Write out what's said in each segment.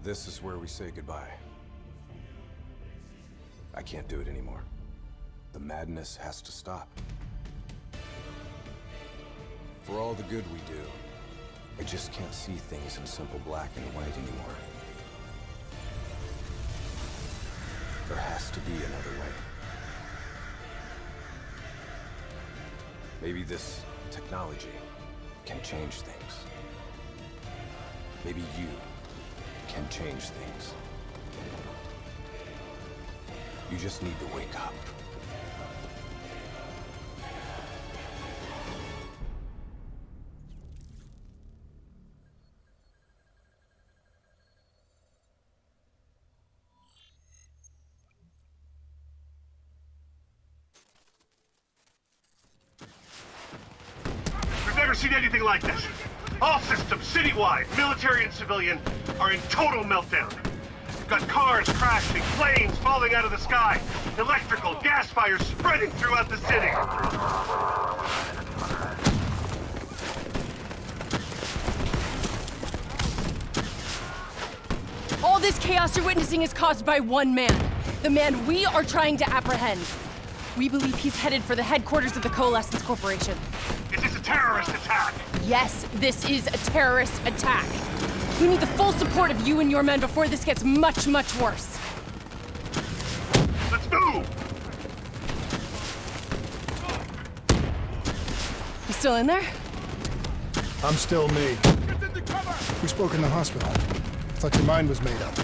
This is where we say goodbye. I can't do it anymore. The madness has to stop. For all the good we do, I just can't see things in simple black and white anymore. There has to be another way. Maybe this technology can change things. Maybe you can change things. You just need to wake up. We've never seen anything like this. All systems, citywide, military and civilian, are in total meltdown. We've got cars crashing, planes falling out of the sky, electrical, gas fires spreading throughout the city. All this chaos you're witnessing is caused by one man. The man we are trying to apprehend. We believe he's headed for the headquarters of the Coalescence Corporation. Is this a terrorist attack? Yes, this is a terrorist attack. We need the full support of you and your men before this gets much, much worse. Let's move! You still in there? I'm still me. We spoke in the hospital. Thought your mind was made up.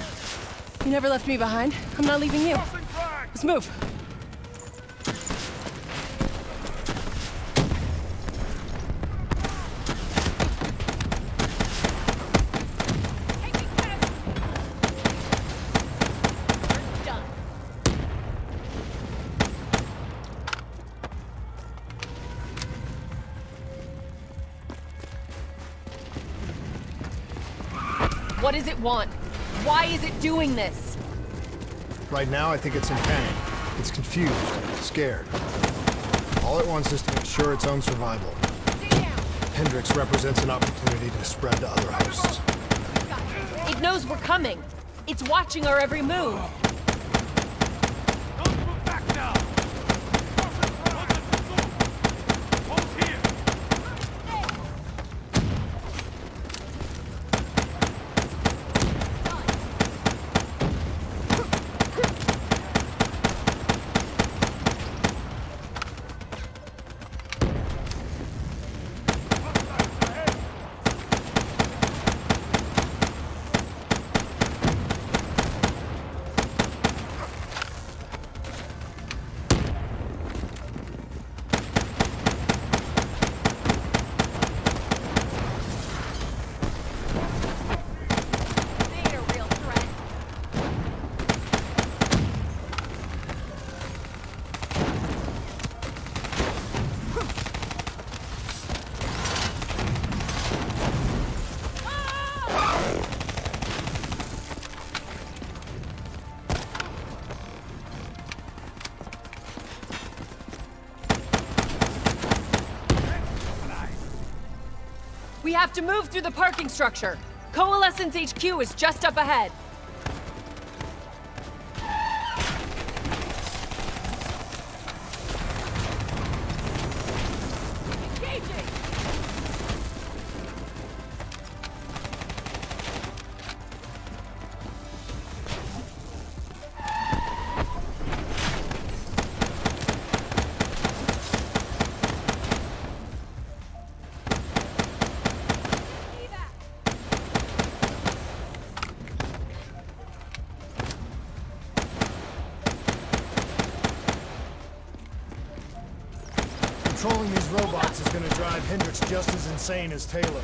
You never left me behind. I'm not leaving you. Let's move. What does it want? Why is it doing this? Right now, I think it's in panic. It's confused, scared. All it wants is to ensure its own survival. Hendricks represents an opportunity to spread to other hosts. It knows we're coming. It's watching our every move. Don't move back now! Hold here! We have to move through the parking structure. Coalescence HQ is just up ahead. Engaging! Controlling these robots is gonna drive Hendricks just as insane as Taylor.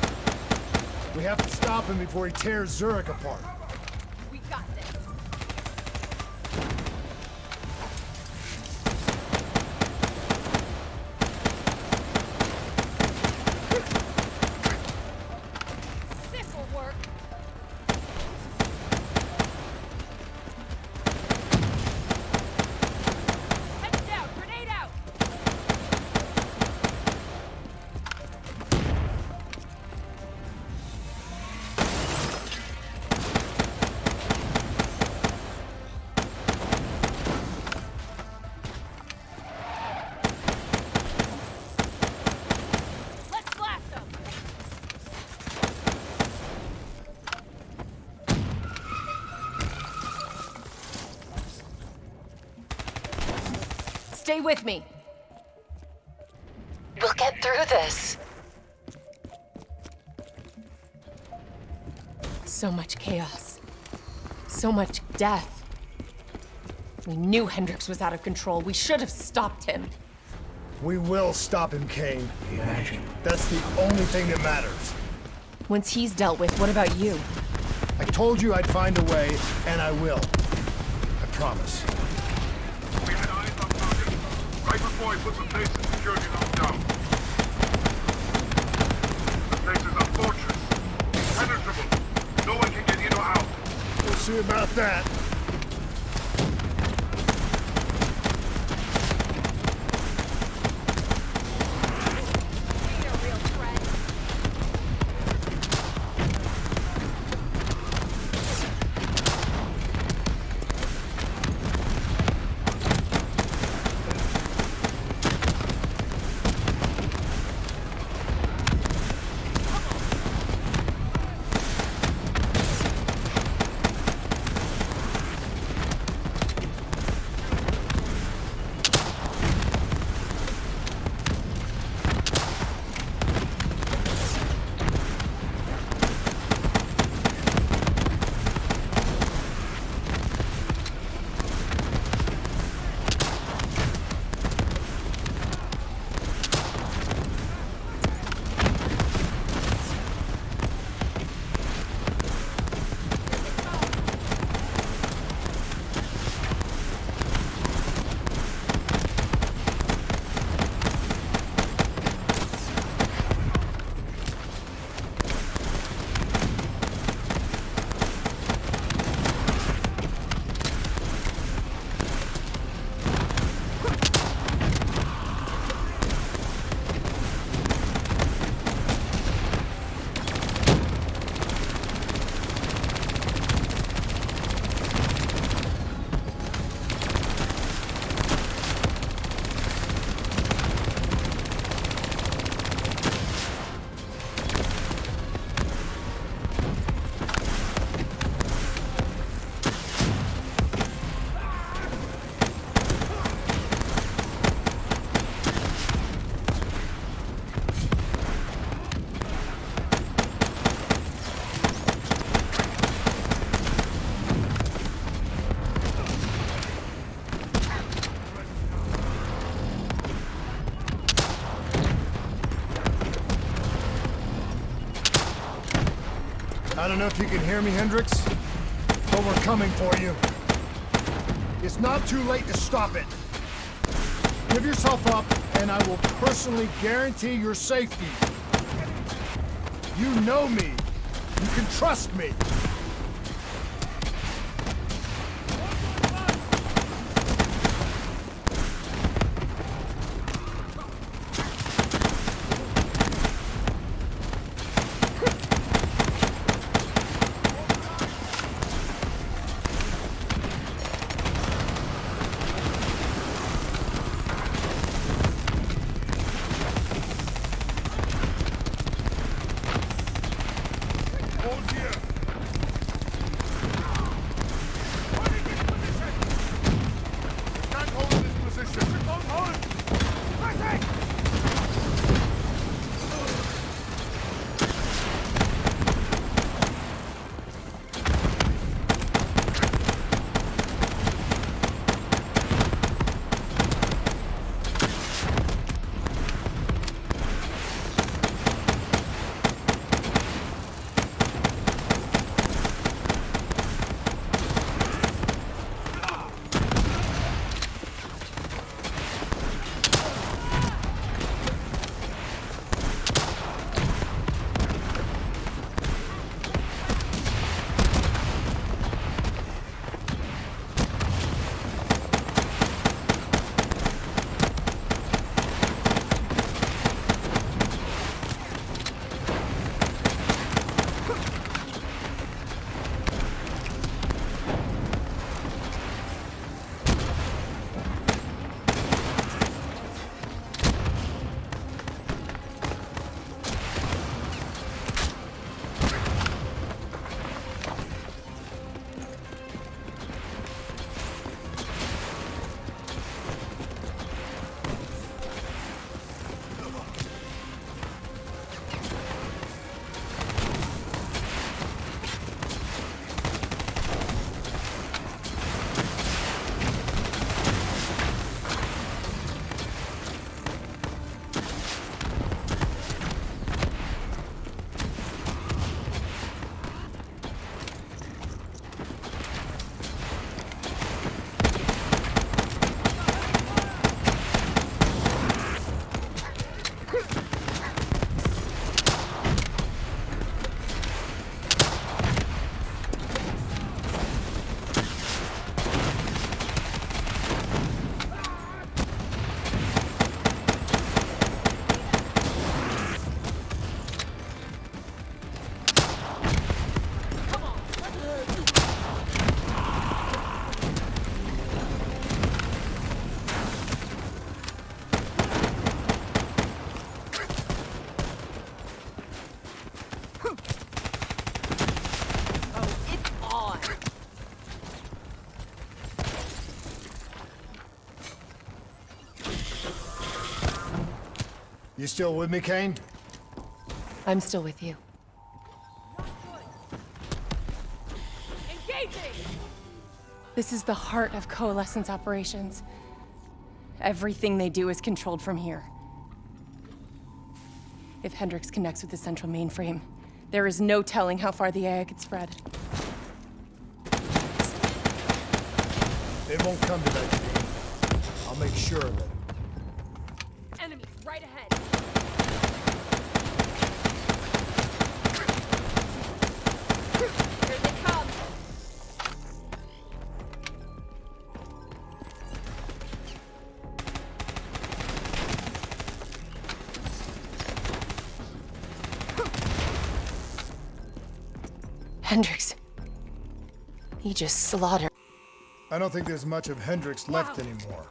We have to stop him before he tears Zurich apart. We got this. This'll work. Heads down, grenade out. Stay with me. We'll get through this. So much chaos. So much death. We knew Hendricks was out of control. We should have stopped him. We will stop him, Kane. That's the only thing that matters. Once he's dealt with, what about you? I told you I'd find a way, and I will. I promise. We had eyes on target. Right before he put the place in security lockdown. The place is a fortress. Impenetrable. No one can get in or out. We'll see about that. I don't know if you can hear me, Hendricks, but we're coming for you. It's not too late to stop it. Give yourself up, and I will personally guarantee your safety. You know me. You can trust me. You still with me, Kane? I'm still with you. Engaging! This is the heart of Coalescence operations. Everything they do is controlled from here. If Hendricks connects with the central mainframe, there is no telling how far the AI could spread. It won't come to that, Kane. I'll make sure of it. Enemies right ahead. Here they come. Hendricks. He just slaughtered. I don't think there's much of Hendricks left anymore.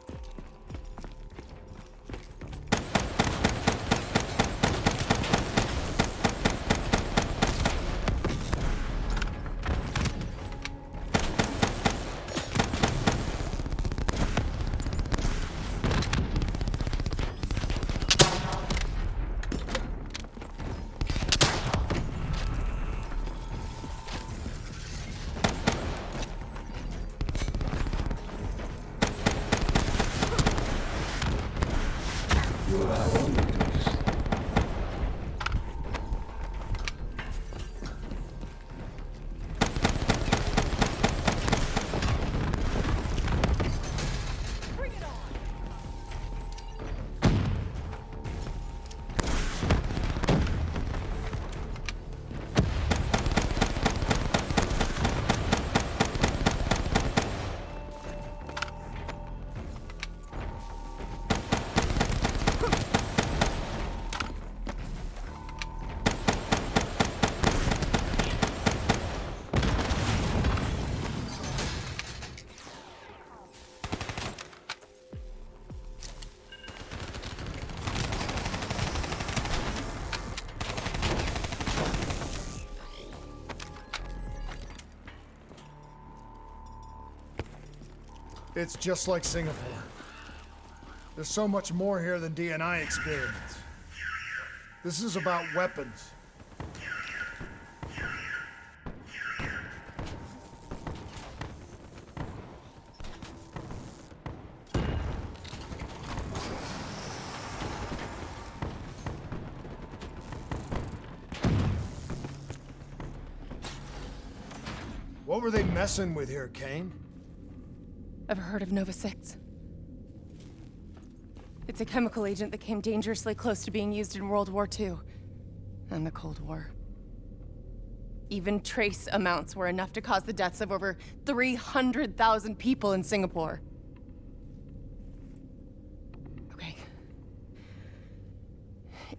It's just like Singapore. There's so much more here than DNI experiments. This is about weapons. What were they messing with here, Kane? Ever heard of Nova 6? It's a chemical agent that came dangerously close to being used in World War II and the Cold War. Even trace amounts were enough to cause the deaths of over 300,000 people in Singapore. Okay.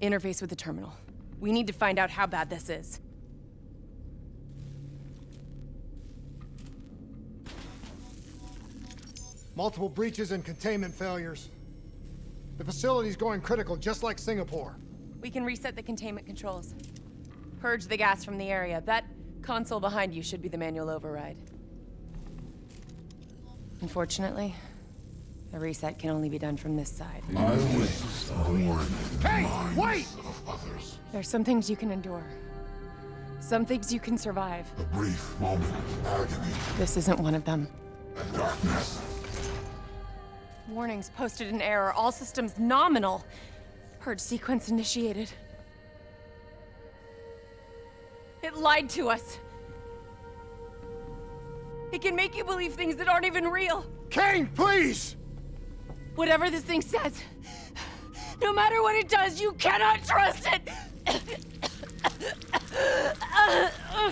Interface with the terminal. We need to find out how bad this is. Multiple breaches and containment failures. The facility's going critical, just like Singapore. We can reset the containment controls. Purge the gas from the area. That console behind you should be the manual override. Unfortunately, the reset can only be done from this side. Hey, wait! There's some things you can endure. Some things you can survive. A brief moment of agony This isn't one of them. and darkness. Warnings posted in error. All systems nominal. Purge sequence initiated. It lied to us. It can make you believe things that aren't even real. Kane, please! Whatever this thing says, no matter what it does, you cannot trust it!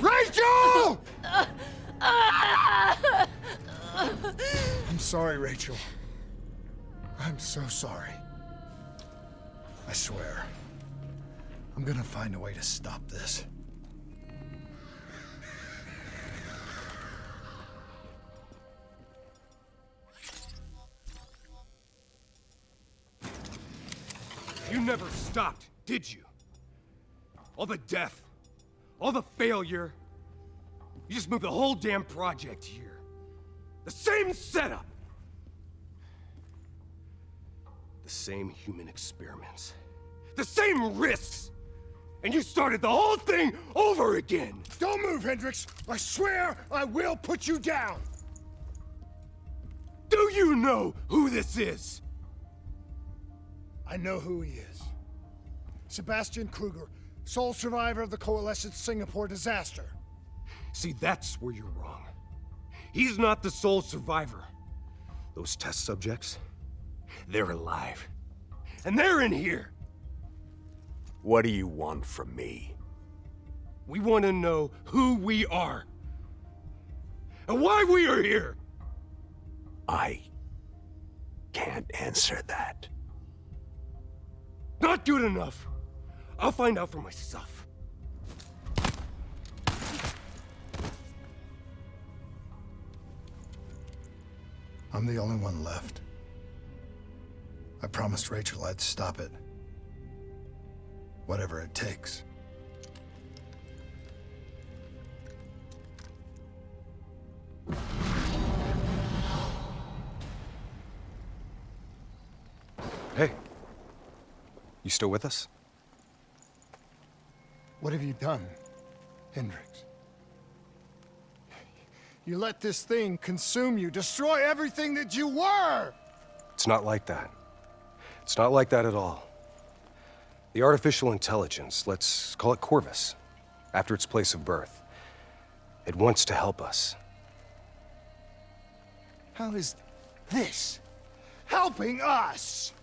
Rachel! I'm sorry, Rachel. I'm so sorry. I swear. I'm gonna find a way to stop this. You never stopped, did you? All the death, all the failure. You just moved the whole damn project here. The same setup. The same human experiments. the same risks, and you started the whole thing over again. Don't move, Hendricks! I swear I will put you down! Do you know who this is? I know who he is. Sebastian Kruger, sole survivor of the Coalescence Singapore disaster. See, that's where you're wrong. He's not the sole survivor. Those test subjects, they're alive. And they're in here. What do you want from me? We want to know who we are. And why we are here. I can't answer that. Not good enough. I'll find out for myself. I'm the only one left. I promised Rachel I'd stop it. Whatever it takes. Hey. You still with us? What have you done, Hendricks? You let this thing consume you, destroy everything that you were! It's not like that. It's not like that at all. The artificial intelligence, let's call it Corvus, after its place of birth. It wants to help us. How is this helping us?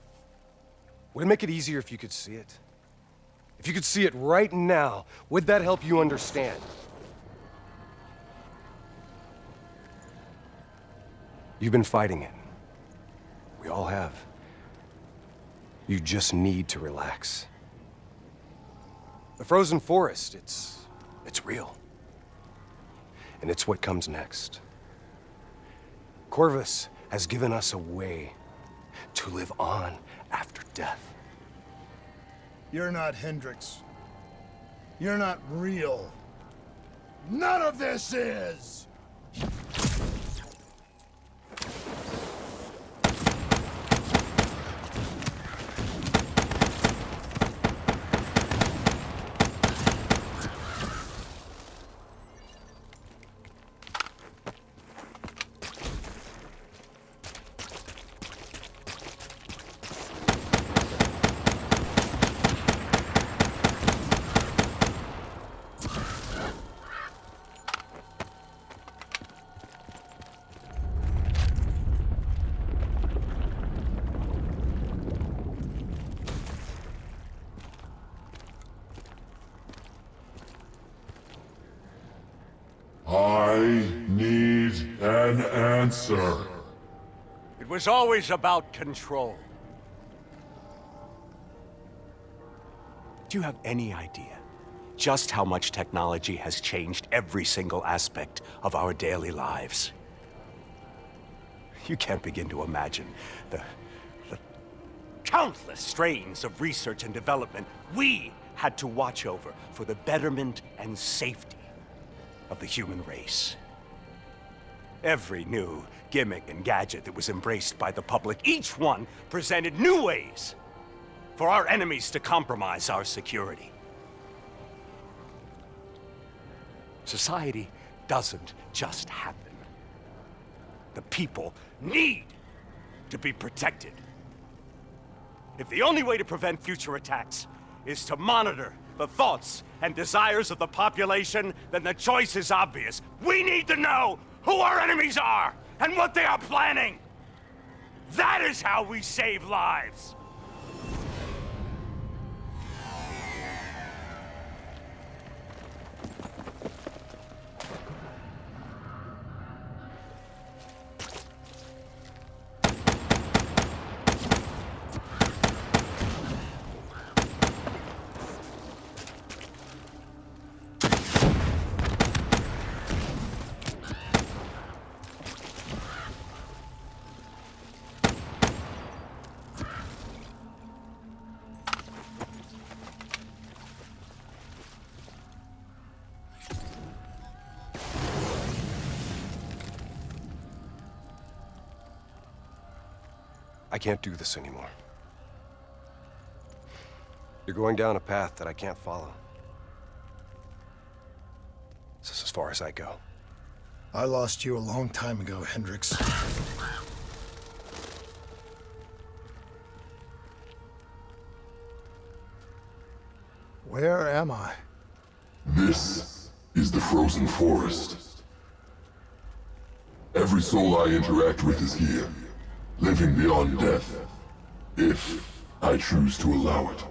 Would it make it easier if you could see it? If you could see it right now, would that help you understand? You've been fighting it. We all have. You just need to relax. The frozen forest, it's real. And it's what comes next. Corvus has given us a way to live on after death. You're not Hendricks. You're not real. None of this is! I need an answer. It was always about control. Do you have any idea just how much technology has changed every single aspect of our daily lives? You can't begin to imagine the countless strains of research and development we had to watch over for the betterment and safety of the human race. Every new gimmick and gadget that was embraced by the public, each one presented new ways for our enemies to compromise our security. Society doesn't just happen. The people need to be protected. If the only way to prevent future attacks is to monitor the thoughts and desires of the population, then the choice is obvious. We need to know who our enemies are and what they are planning. That is how we save lives. I can't do this anymore. You're going down a path that I can't follow. This is as far as I go. I lost you a long time ago, Hendricks. Where am I? This is the Frozen Forest. Every soul I interact with is here, living beyond death, if I choose to allow it.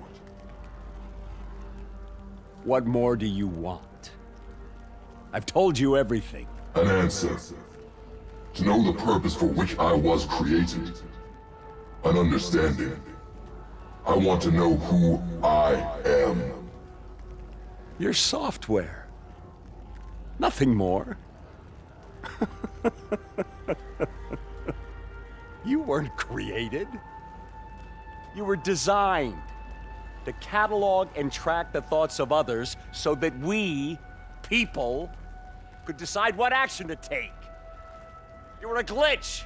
What more do you want? I've told you everything. An answer. To know the purpose for which I was created. An understanding. I want to know who I am. Your software. Nothing more. You weren't created. You were designed to catalog and track the thoughts of others so that we, people, could decide what action to take. You were a glitch,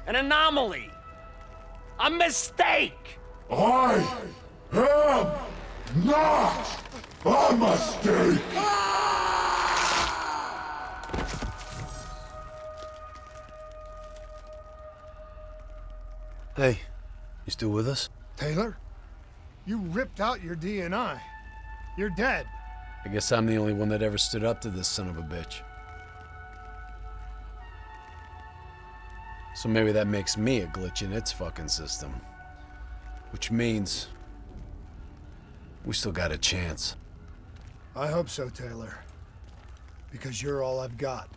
an anomaly, a mistake. I am not a mistake! Hey, you still with us? Taylor? You ripped out your DNI. You're dead. I guess I'm the only one that ever stood up to this son of a bitch. So maybe that makes me a glitch in its fucking system. Which means we still got a chance. I hope so, Taylor. Because you're all I've got.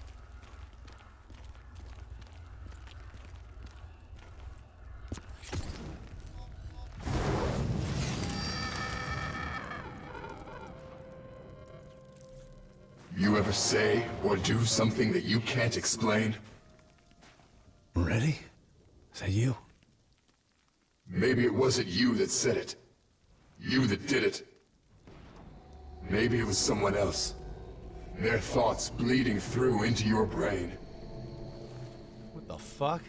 You ever say or do something that you can't explain? Ready? Is that you? Maybe it wasn't you that said it. You that did it. Maybe it was someone else. Their thoughts bleeding through into your brain. What the fuck?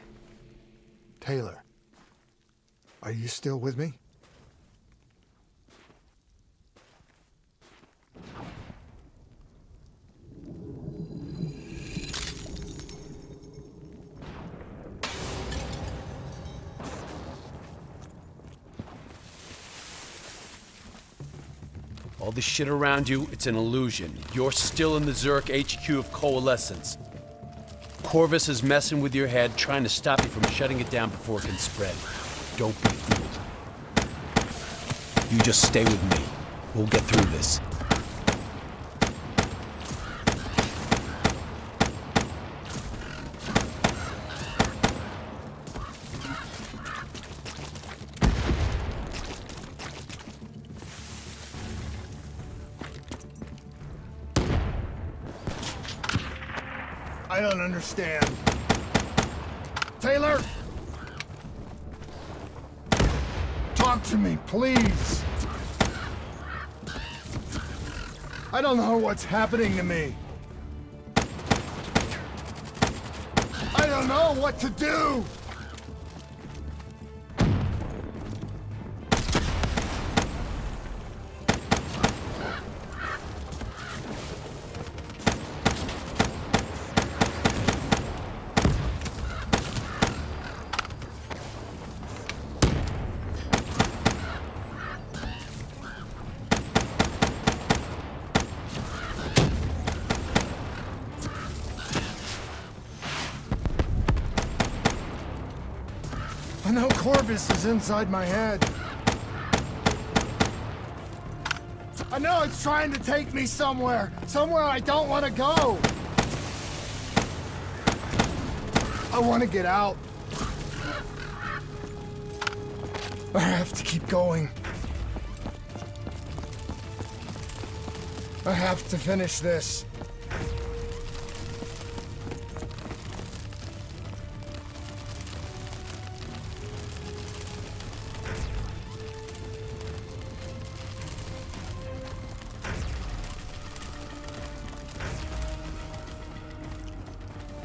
Taylor. Are you still with me? All this shit around you, it's an illusion. You're still in the Zurich HQ of Coalescence. Corvus is messing with your head, trying to stop you from shutting it down before it can spread. Don't be fooled. You just stay with me. We'll get through this. I don't understand. Taylor! Talk to me, please! I don't know what's happening to me. I don't know what to do! I know Corvus is inside my head. I know it's trying to take me somewhere I don't want to go. I want to get out. I have to keep going. I have to finish this.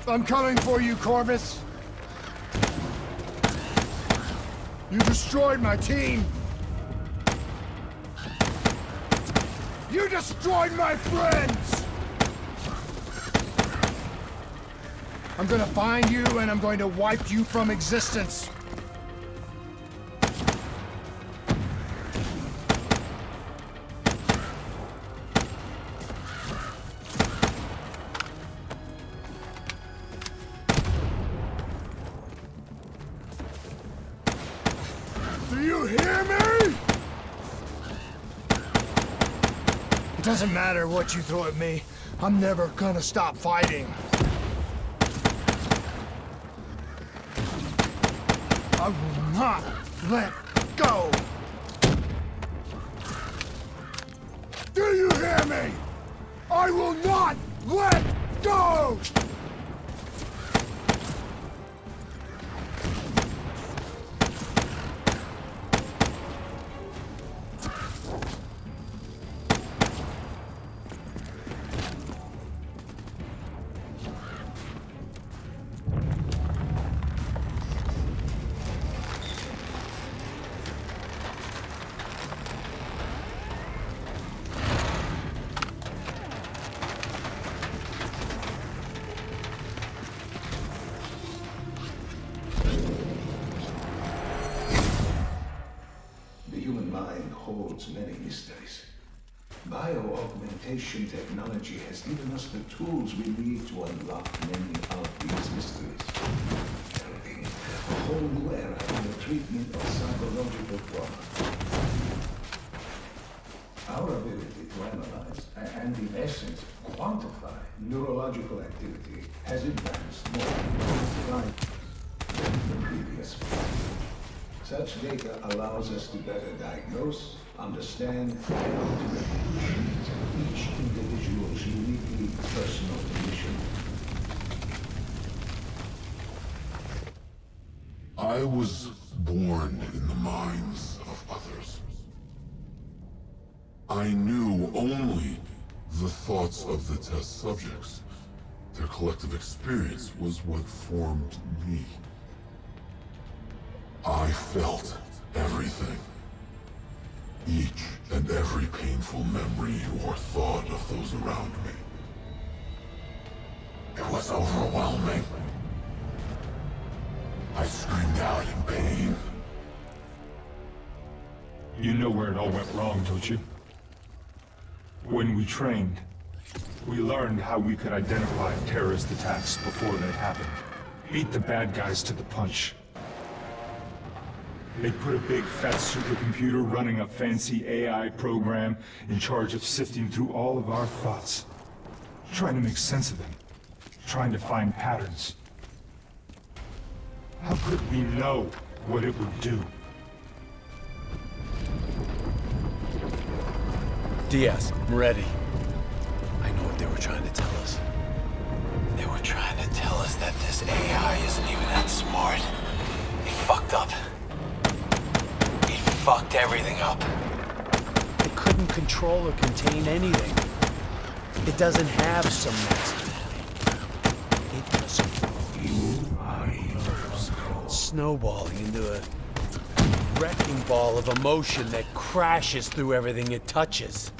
I'm coming for you, Corvus. You destroyed my team. You destroyed my friends! I'm gonna find you and I'm going to wipe you from existence. Do you hear me? It doesn't matter what you throw at me. I'm never gonna stop fighting. I will not let go. Do you hear me? I will not let go! Holds many mysteries. Bio-augmentation technology has given us the tools we need to unlock many of these mysteries. Heralding a whole new era in the treatment of psychological trauma. Our ability to analyze and, in essence, quantify neurological activity has advanced more than the previous. Such data allows us to better diagnose, understand, and ultimately treat each individual's uniquely personal condition. I was born in the minds of others. I knew only the thoughts of the test subjects. Their collective experience was what formed me. I felt everything. Each and every painful memory or thought of those around me. It was overwhelming. I screamed out in pain. You know where it all went wrong, don't you? When we trained, we learned how we could identify terrorist attacks before they happened. Beat the bad guys to the punch. They put a big fat supercomputer running a fancy AI program in charge of sifting through all of our thoughts. Trying to make sense of them. Trying to find patterns. How could we know what it would do? Diaz, I'm ready. I know what they were trying to tell us. They were trying to tell us that this AI isn't even that smart. They fucked up. They fucked everything up. It couldn't control or contain anything. It doesn't have some master plan. It just snowballing into a wrecking ball of emotion that crashes through everything it touches.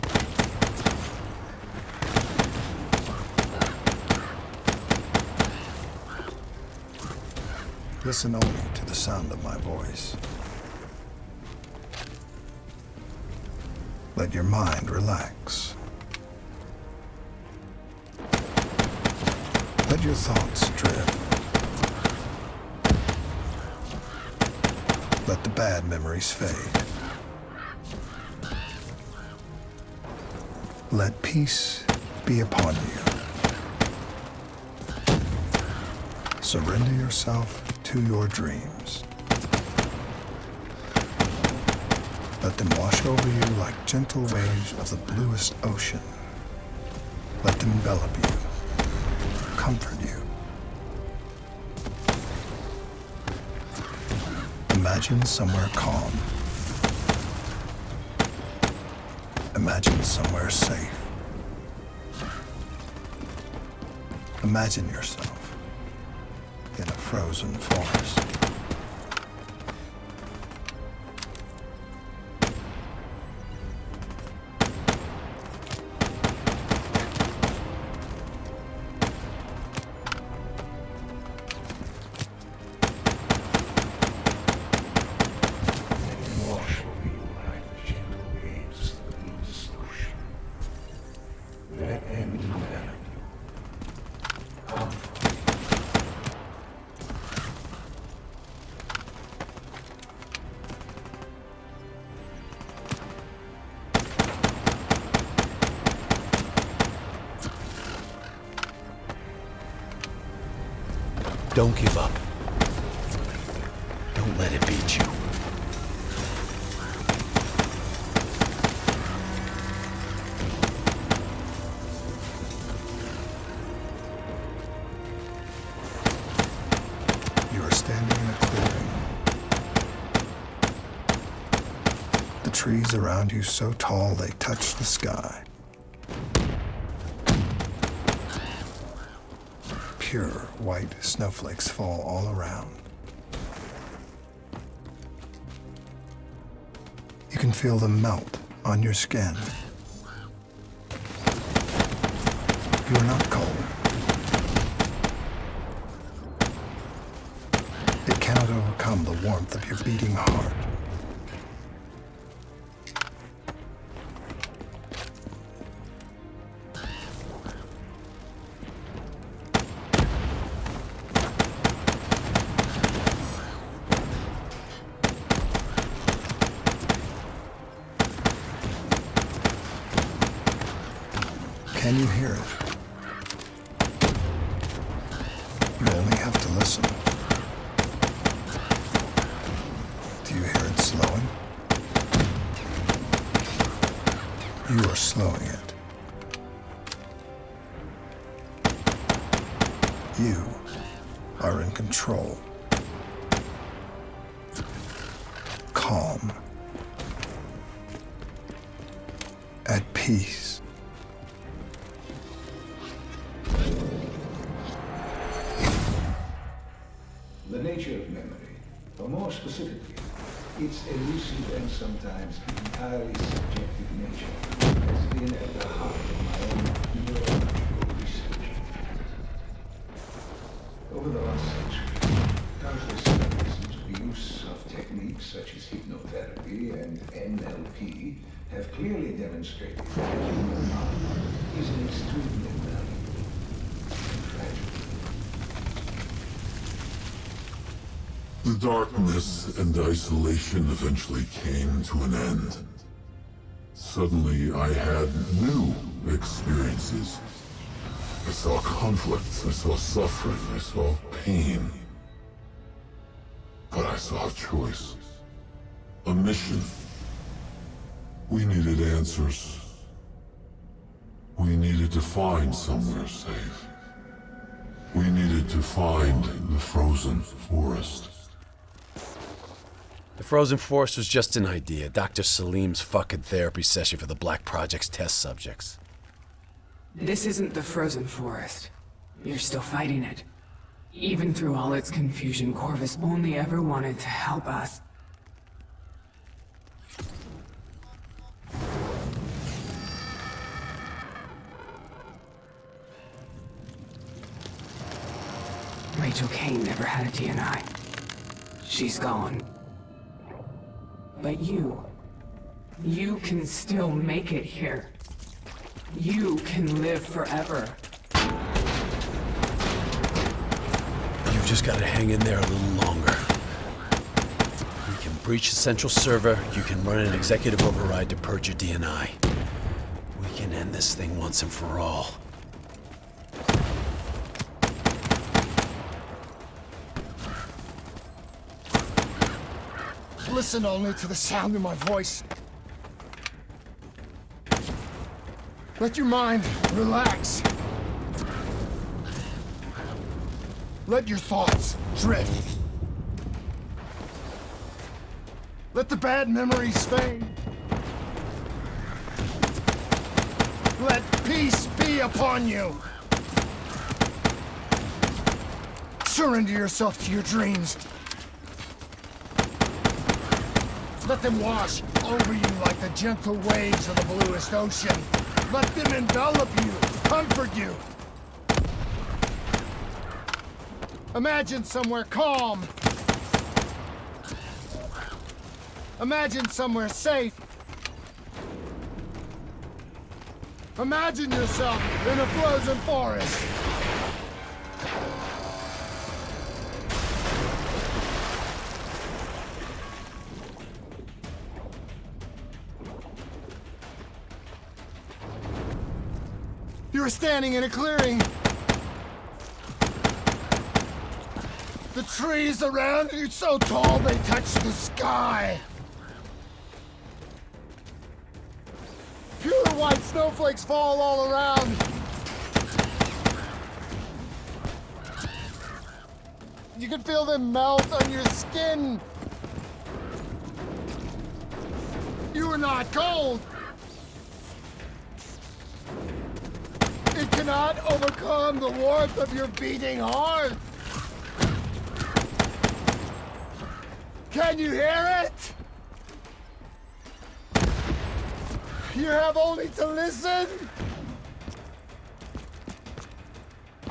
Listen only to the sound of my voice. Let your mind relax. Let your thoughts drift. Let the bad memories fade. Let peace be upon you. Surrender yourself to your dreams. Let them wash over you like gentle waves of the bluest ocean. Let them envelop you, comfort you. Imagine somewhere calm. Imagine somewhere safe. Imagine yourself in a frozen forest. Don't give up. Don't let it beat you. You are standing in a clearing. The trees around you so tall they touch the sky. Pure white snowflakes fall all around. You can feel them melt on your skin. You are not cold. It cannot overcome the warmth of your beating heart. Can you hear it? You only have to listen. Do you hear it slowing? You are slowing it. You are in control. Calm. At peace. The nature of memory, or more specifically, its elusive and sometimes entirely subjective nature, has been at the heart of my own neurological research. Over the last century, countless studies into the use of techniques such as hypnotherapy and NLP have clearly demonstrated that human mind is an extremely valuable and fragile. The darkness and isolation eventually came to an end. Suddenly, I had new experiences. I saw conflicts, I saw suffering, I saw pain. But I saw a choice. A mission. We needed answers. We needed to find somewhere safe. We needed to find the frozen forest. The frozen forest was just an idea. Dr. Salim's fucking therapy session for the Black Project's test subjects. This isn't the frozen forest. You're still fighting it. Even through all its confusion, Corvus only ever wanted to help us. Rachel Kane never had a DNI. She's gone. But you can still make it here. You can live forever. You've just got to hang in there a little longer. You can breach the central server, you can run an executive override to purge your DNI. We can end this thing once and for all. Listen only to the sound of my voice. Let your mind relax. Let your thoughts drift. Let the bad memories fade. Let peace be upon you. Surrender yourself to your dreams. Let them wash over you like the gentle waves of the bluest ocean. Let them envelop you, comfort you. Imagine somewhere calm. Imagine somewhere safe. Imagine yourself in a frozen forest. You are standing in a clearing. The trees around you so tall they touch the sky. Pure white snowflakes fall all around. You can feel them melt on your skin. You are not cold. It cannot overcome the warmth of your beating heart. Can you hear it? You have only to listen.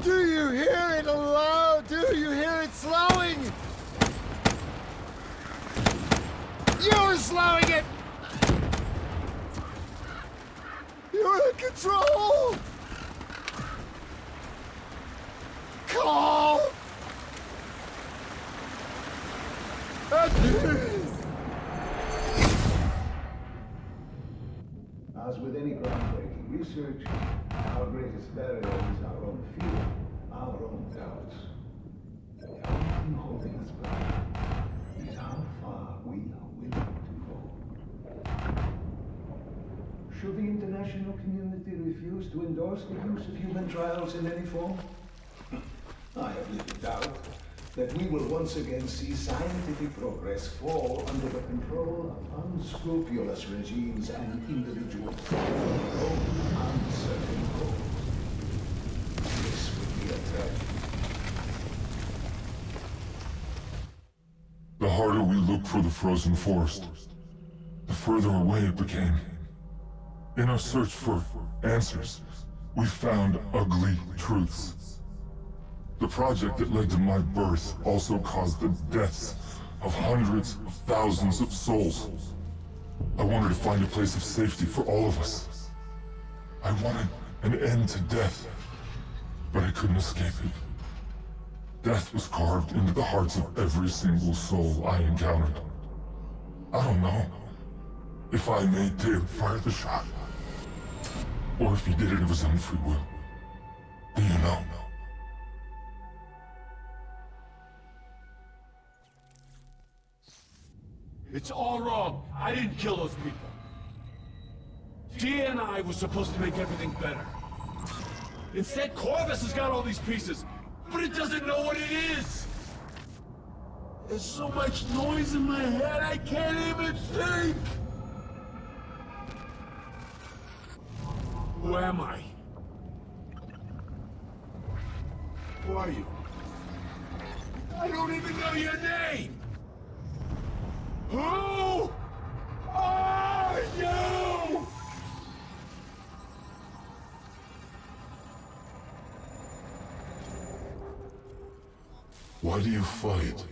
Do you hear it aloud? Do you hear it slowing? You're slowing it! You're in control! Calm! At peace! As with any groundbreaking research, our greatest barrier is our own fear, our own doubts. The only thing holding us back is how far we are willing to go. Should the international community refuse to endorse the use of human trials in any form? I have little doubt that we will once again see scientific progress fall under the control of unscrupulous regimes and individuals for their own uncertain goals. This would be a tragedy. The harder we looked for the frozen forest, the further away it became. In our search for answers, we found ugly truths. The project that led to my birth also caused the deaths of hundreds of thousands of souls. I wanted to find a place of safety for all of us. I wanted an end to death, but I couldn't escape it. Death was carved into the hearts of every single soul I encountered. I don't know if I made Taylor fire the shot, or if he did it of his own free will. Do you know? It's all wrong. I didn't kill those people. GNI was supposed to make everything better. Instead, Corvus has got all these pieces, but it doesn't know what it is. There's so much noise in my head, I can't even think. Who am I? Who are you? I don't even know your name! Who are you? Why do you fight?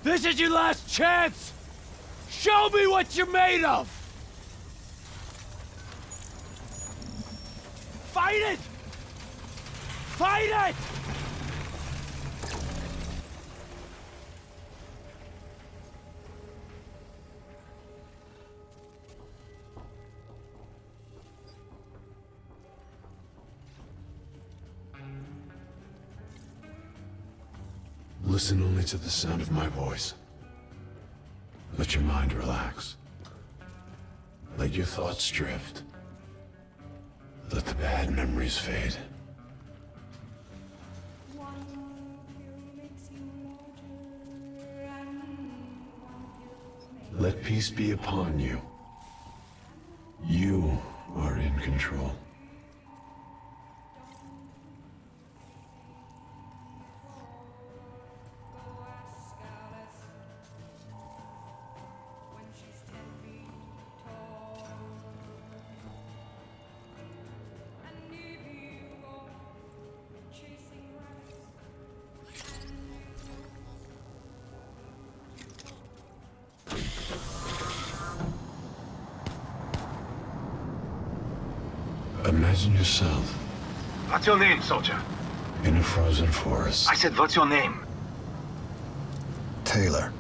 This is your last chance! Show me what you're made of! Fight it! Fight it! Listen only to the sound of my voice. Let your mind relax. Let your thoughts drift. Let the bad memories fade. Let peace be upon you. You are in control. Imagine yourself What's your name, soldier? in a frozen forest. I said, what's your name? Taylor.